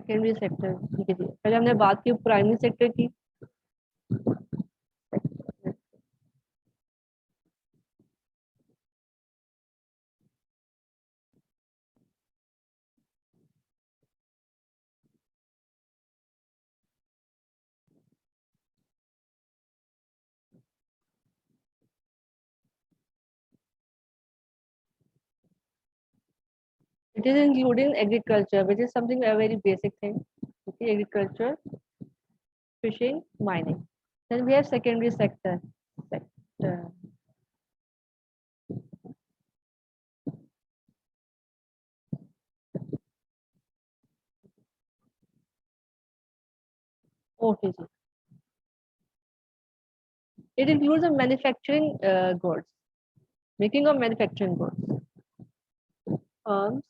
Secondary sector, ठीक है जी। पहले हमने बात की प्राइमरी सेक्टर की। It is including agriculture, which is something a very basic thing. Okay, agriculture, fishing, mining. Then we have secondary sector. Sector. Okay, जी. It includes the manufacturing goods, making of manufacturing goods. Firms,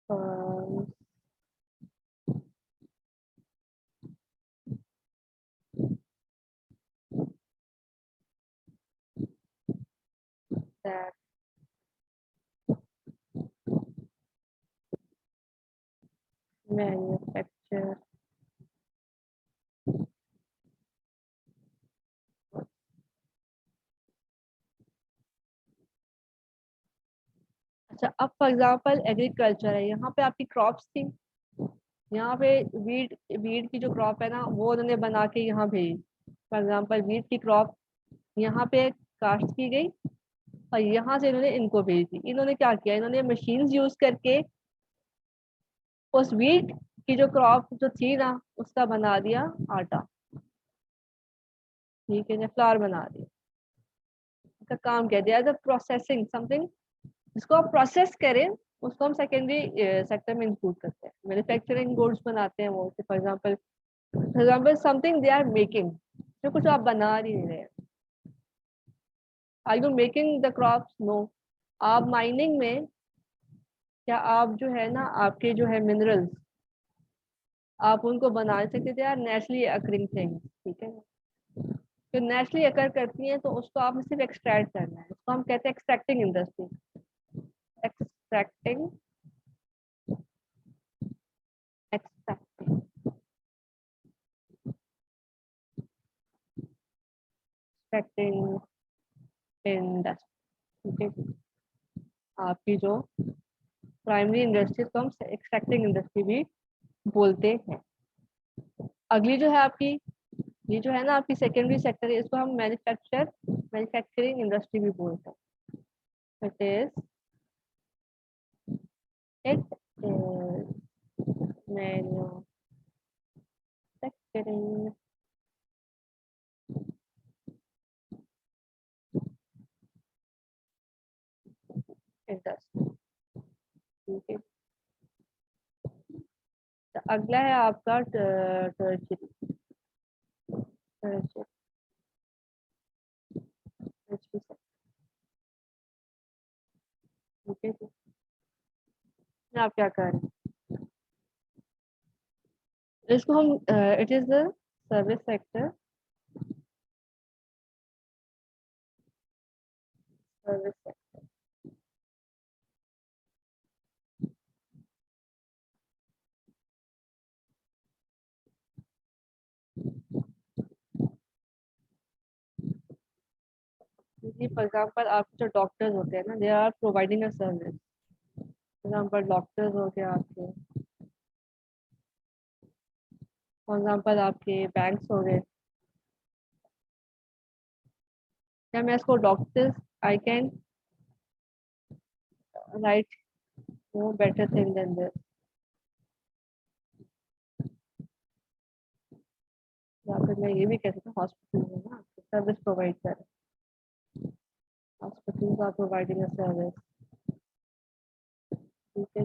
firms that manufacture goods. अच्छा, अब for example agriculture है, यहाँ पे आपकी crops थी, यहाँ पे वीट वीट की जो क्रॉप है ना वो उन्होंने बना के यहाँ भेजी। फॉर एग्जांपल वीट की क्रॉप यहाँ पे कास्ट की गई और यहाँ से इन्होंने इनको भेज दी। इन्होंने क्या किया, इन्होंने मशीन्स यूज करके उस वीट की जो क्रॉप जो थी ना उसका बना दिया आटा, ठीक है, फ्लावर बना दिया। इसका काम क्या दिया, प्रोसेसिंग समथिंग, जिसको आप प्रोसेस करें उसको हम सेकेंडरी सेक्टर में इंक्लूड करते हैं। मैन्युफैक्चरिंग गुड्स बनाते हैं वो, for example something they are making, जो कुछ आप बना नहीं रहे। Are you making the crops? No. आप माइनिंग में क्या आप जो है ना आपके जो है मिनरल्स आप उनको बना सकते थे, यार नेचुरली अकरिंग थिंग, ठीक है। जो नेचुरली अकर करती हैं तो उसको आपने सिर्फ एक्सट्रैक्ट करना है, उसको हम कहते हैं extracting industry. Extracting extracting extracting industry, ठीक है। आपकी जो प्राइमरी इंडस्ट्री को हम एक्सट्रैक्टिंग इंडस्ट्री भी बोलते हैं। अगली जो है आपकी, ये जो है ना आपकी सेकेंडरी सेक्टर है, इसको हम मैन्युफैक्चरिंग इंडस्ट्री भी बोलते हैं। It is it manufacturing industry, ठीक है। तो अगला है आपका टर्शरी टर्शरी सेक्टर, ठीक है जी। आप क्या कर रहे हैं, इसको हम it is the service sector, service sector. For example आपके जो डॉक्टर्स होते हैं ना, they are providing a service. For example doctors हो गए आपके, फॉर एग्जाम्पल आपके बैंक्स हो गए। क्या मैं इसको doctors, I can write no better thing than this, या फिर मैं ये भी कह सकता हूँ हॉस्पिटल में ना सर्विस प्रोवाइड कर, hospitals are providing a service, ठीक है।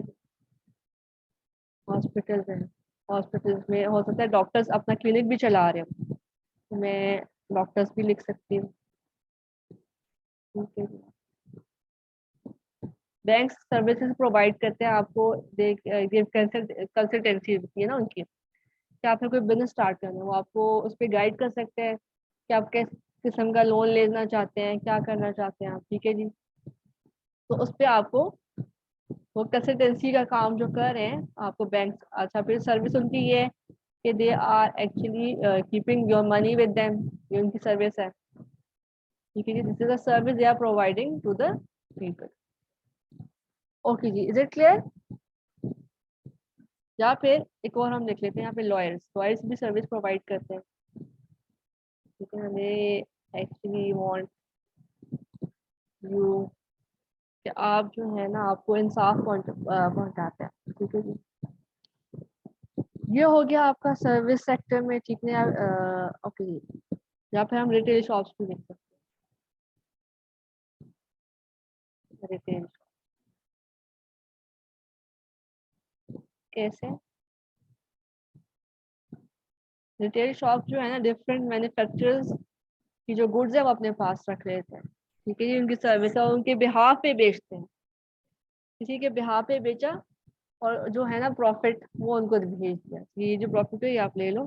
हॉस्पिटल्स हैं, हॉस्पिटल्स में हो सकता है डॉक्टर्स अपना क्लिनिक भी चला रहे हो, तो मैं डॉक्टर्स भी लिख सकती हूँ, ठीक है। बैंक सर्विसेज प्रोवाइड करते हैं आपको, देख कंसल्टेंसी होती है ना उनकी, कि आपने कोई बिजनेस स्टार्ट करना है वो आपको उस पर गाइड कर सकते हैं कि आप किस किस्म का लोन लेना चाहते हैं, क्या करना चाहते हैं आप, ठीक है जी। तो उस पे आपको वो कंसल्टेंसी का काम जो कर रहे हैं आपको बैंक, अच्छा फिर सर्विस उनकी ये है कि they are actually keeping your money with them, ये उनकी सर्विस है। ठीक है जी, this is a service they are providing to the people. Okay जी, इज इट क्लियर? या फिर एक और हम देख लेते हैं, यहाँ पे लॉयर्स, लॉयर्स भी सर्विस प्रोवाइड करते हैं। ठीक है, हमें एक्चुअली वांट यू कि आप जो है ना आपको इंसाफ पहुंचाते हैं। ठीक है जी, ये हो गया आपका सर्विस सेक्टर में। ठीक है, ओके जी, या फिर हम रिटेल शॉप्स भी देख सकते हैं। रिटेल कैसे? रिटेल शॉप जो है ना डिफरेंट मैन्युफैक्चरर्स की जो गुड्स है वो अपने पास रख लेते हैं। ठीक है जी, उनकी सर्विस है, उनके बिहाफ पे बेचते हैं। किसी के बिहाफ पे बेचा और जो है ना प्रॉफिट वो उनको भेज दिया, ये जो प्रॉफिट है ये आप ले लो।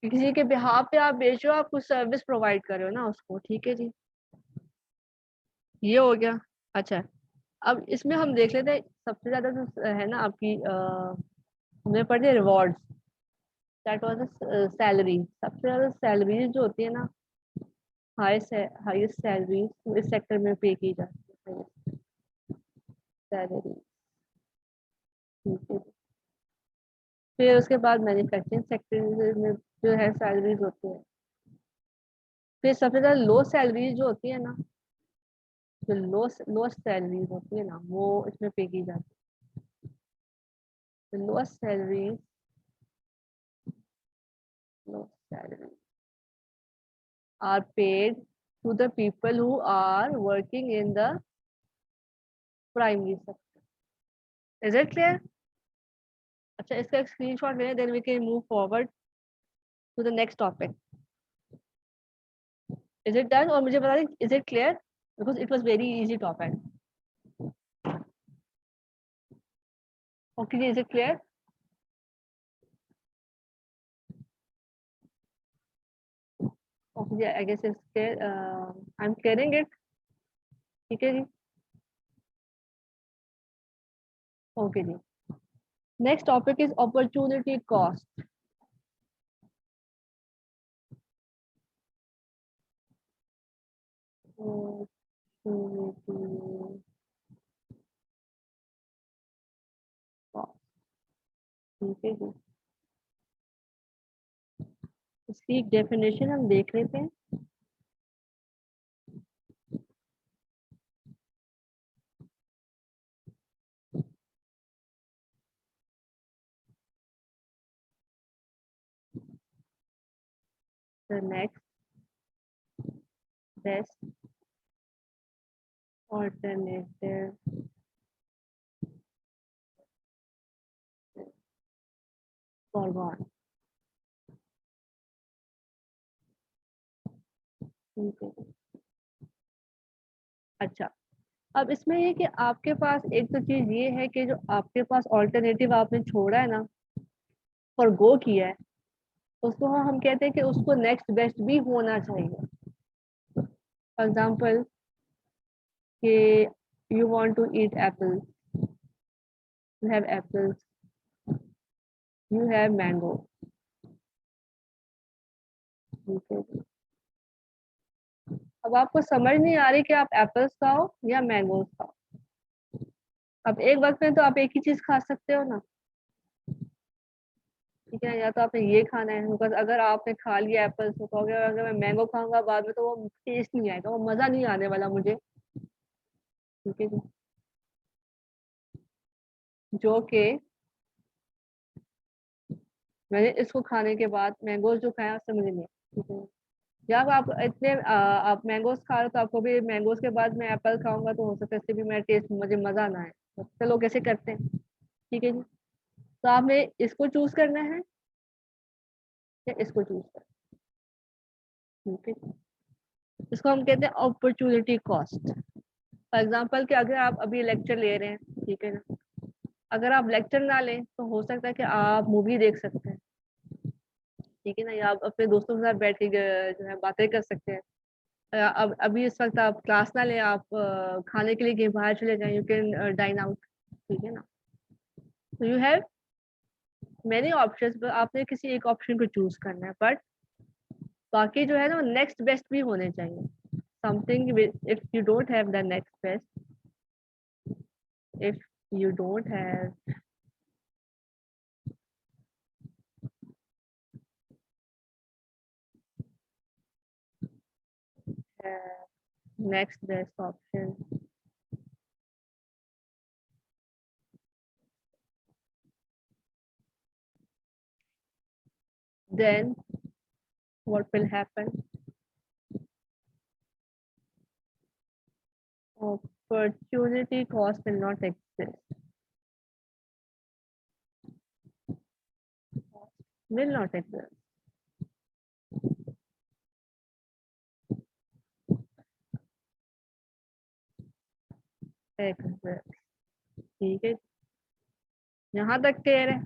किसी के बिहाफ पे आप बेच रहे हो, आप कुछ सर्विस प्रोवाइड कर रहे हो ना उसको। ठीक है जी, ये हो गया। अच्छा, अब इसमें हम देख लेते हैं सबसे ज्यादा जो है ना आपकी हमने पढ़े रिवॉर्ड्स, दैट वाज सैलरी। सबसे ज्यादा सैलरी जो होती है ना, हाईएस्ट सैलरी इस सेक्टर में पे की जाती है, सैलरी। ठीक है, फिर उसके बाद मैन्युफैक्चरिंग सेक्टर में जो है सैलरीज होती है। फिर सबसे ज्यादा लो सैलरी जो होती है ना, जो लो सैलरीज होती है ना वो इसमें पे की जाती है। लो salary, low salary are paid to the people who are working in the primary sector. Is it clear? अच्छा, इसका एक स्क्रीनशॉट लें, then we can move forward to the next topic. Is it done? और मुझे बता दें, is it clear? Because it was very easy topic. Okay, is it clear? Okay, I guess it's clear. I'm clearing it. ठीक है जी, okay जी। Next topic is opportunity cost. Opportunity cost, ठीक है जी, इसकी एक डेफिनेशन हम देख लेते हैं। The next best alternative for one। ठीक है, अच्छा, अब इसमें ये कि आपके पास एक तो चीज ये है कि जो आपके पास ऑल्टरनेटिव आपने छोड़ा है ना और गो किया है, उसको हम कहते हैं कि उसको नेक्स्ट बेस्ट भी होना चाहिए। फॉर एग्जाम्पल कि you want to eat apple, you have apples, you have mango. ठीक है जी, अब आपको समझ नहीं आ रही कि आप एप्पल्स खाओ या मैंगोस खाओ। अब एक वक्त में तो आप एक ही चीज खा सकते हो ना। ठीक है, या तो आपने ये खाना है, बिकॉज अगर आपने खा लिया एप्पल्स तो कहोगे अगर मैं मैंगो खाऊंगा बाद में तो वो टेस्ट नहीं आएगा, वो मजा नहीं आने वाला मुझे। ठीक है जी, जो कि मैंने इसको खाने के बाद मैंगोज जो खाया उससे मुझे नहीं आया। ठीक है, जब आप इतने आप मैंगोज खा रहे हो तो आपको भी मैंगोज के बाद मैं एप्पल खाऊंगा तो हो सकता है इससे भी मेरा टेस्ट मुझे मजा ना आए। तो लोग कैसे करते हैं। ठीक है जी, तो आपने इसको चूज करना है या इसको चूज करना है। ठीक है, इसको हम कहते हैं अपॉर्चुनिटी कॉस्ट। फॉर एग्जाम्पल कि अगर आप अभी लेक्चर ले रहे हैं, ठीक है ना, अगर आप लेक्चर ना लें तो हो सकता है कि आप मूवी देख सकते हैं। ठीक है ना, या आप अपने दोस्तों के साथ बैठ के जो है बातें कर सकते हैं। अब अभी इस वक्त आप क्लास ना लें, आप खाने के लिए कहीं बाहर चले जाएं, यू कैन डाइन आउट, ठीक है ना। तो यू हैव मेनी ऑप्शंस, आपने किसी एक ऑप्शन को चूज करना है, बट बाकी जो है ना नेक्स्ट बेस्ट भी होने चाहिए। Something, if you don't have the next best, if you don't have next best option, then what will happen? Opportunity cost will not exist. Will not exist. Exist. ठीक है, यहाँ तक क्लियर है।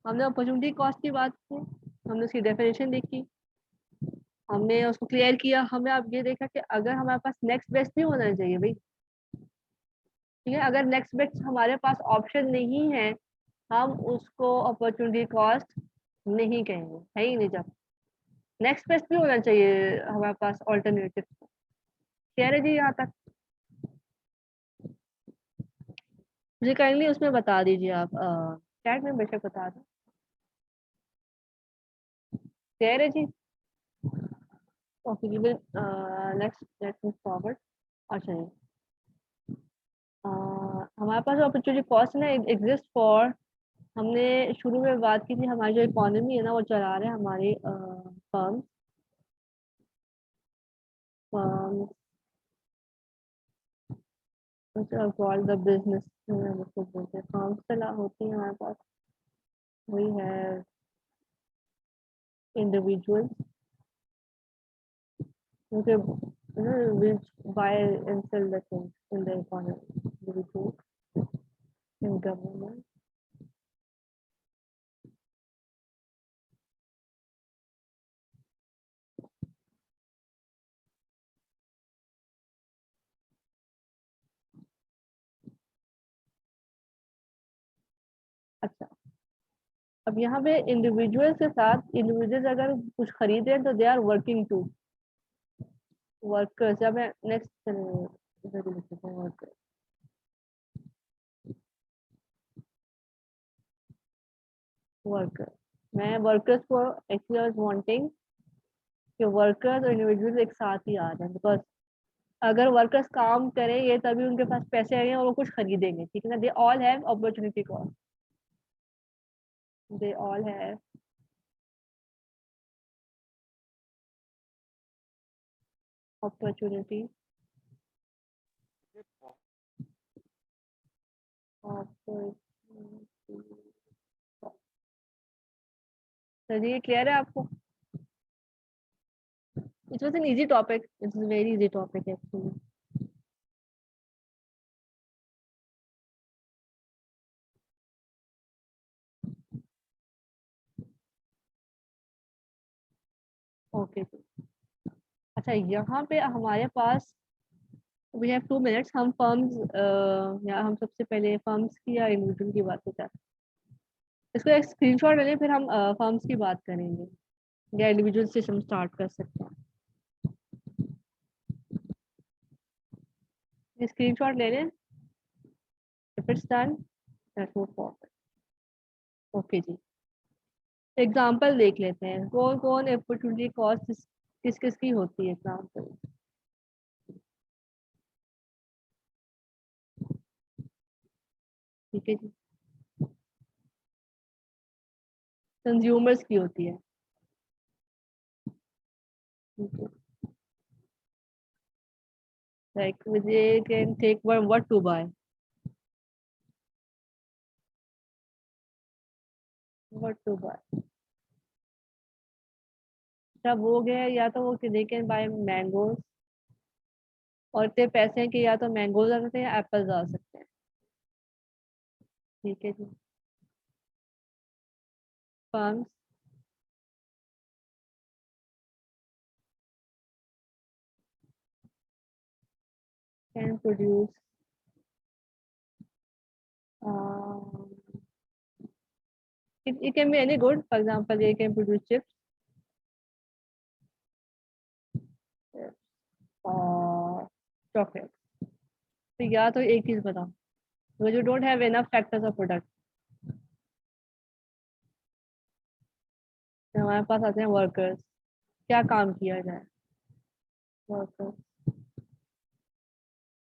हमने opportunity cost की बात की, हमने उसकी डेफिनेशन देखी, हमने उसको क्लियर किया, हमें अब ये देखा कि अगर हमारे पास नेक्स्ट बेस्ट भी होना चाहिए भाई, ठीक है। अगर नेक्स्ट बेस्ट हमारे पास ऑप्शन नहीं है, हम उसको अपॉर्चुनिटी कॉस्ट नहीं कहेंगे, है ही नहीं। जब नेक्स्ट बेस्ट भी होना चाहिए हमारे पास ऑल्टरनेटिव, कह रहे जी यहाँ तक। मुझे काइंडली उसमें बता दीजिए आप, चैट में बेशक बता दें, कह रहे जी। ओके जी, विल लेट्स मूव फॉरवर्ड। अच्छा जी, हमारे पास अपॉर्चुनिटी कॉस्ट ना एग्जिस्ट फॉर, हमने शुरू में बात की थी, हमारी जो इकोनॉमी है ना वो चला रहे हैं हमारे firm firm called the business, उसको बोलते हैं फर्म्स चला होती है हमारे पास। We have individuals, okay, which buy and sell the things in the economy, individuals in government. अच्छा, अब यहाँ पे इंडिविजुअल्स के साथ इंडिविजुअल्स अगर कुछ खरीदे हैं तो they are working to, workers. जब मैं नेक्स्ट इधर लिख देता हूँ वर्कर, वर्कर, मैं वर्कर्स को एक्चुअली आई वाज वांटिंग कि वर्कर्स और इंडिविजुअल्स एक साथ ही आ जाए, बिकॉज अगर वर्कर्स काम करेंगे तभी उनके पास पैसे आएंगे और वो कुछ खरीदेंगे, ठीक है ना। They all have opportunity cost, they all have opportunity opportunity. चलिए, क्लियर है आपको? It was an easy topic, it's a very easy topic actually. Okay, अच्छा यहाँ पे हमारे पास वी हैव 2 मिनट्स, हम फर्म्स या हम सबसे पहले फर्म्स की या इंडिविजुअल की बात करते हैं। इसको एक स्क्रीनशॉट ले लें, फिर हम फर्म्स की बात करेंगे या इंडिविजुअल से हम स्टार्ट कर सकते हैं। स्क्रीनशॉट ले लें, if it's done let's move forward. Okay जी, एग्जांपल देख लेते हैं, कौन कौन अपॉर्चुनिटी कॉस्ट किस किस की होती है एग्जांपल। ठीक है जी, कंज्यूमर्स की होती है। Like they can take one what to buy, what to buy। सब हो गया, या तो वो they can buy मैंगोज, और इतने पैसे हैं कि या तो मैंगोज आ सकते हैं या एप्पल्स आ सकते हैं। ठीक है जी, firms can produce um, it can be any good. For example, they can produce chips or chocolate. तो या तो एक चीज बताओ, because you don't have enough factors of product. तो हमारे पास आते हैं वर्कर्स, क्या काम किया जाए, वर्कर्स,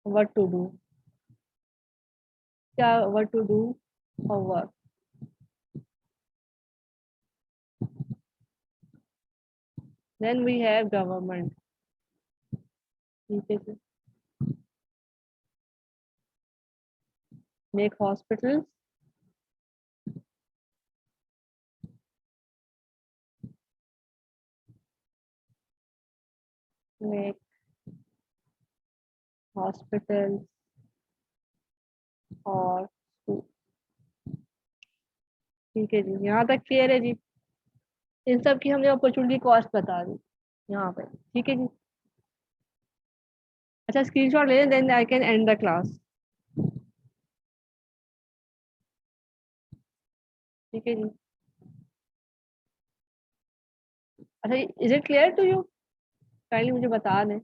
what to do, क्या what to do or work. Then we have government. ठीक है जी. Make hospitals, make hospitals और school. ठीक है जी, यहाँ तक क्लियर है जी. इन सब की हमने अपॉर्चुनिटी कॉस्ट बता दी यहाँ पे. ठीक है जी. अच्छा, स्क्रीनशॉट ले लें, then I can end the class. ठीक है जी. अच्छा, is it clear to you? Kindly मुझे बता दें.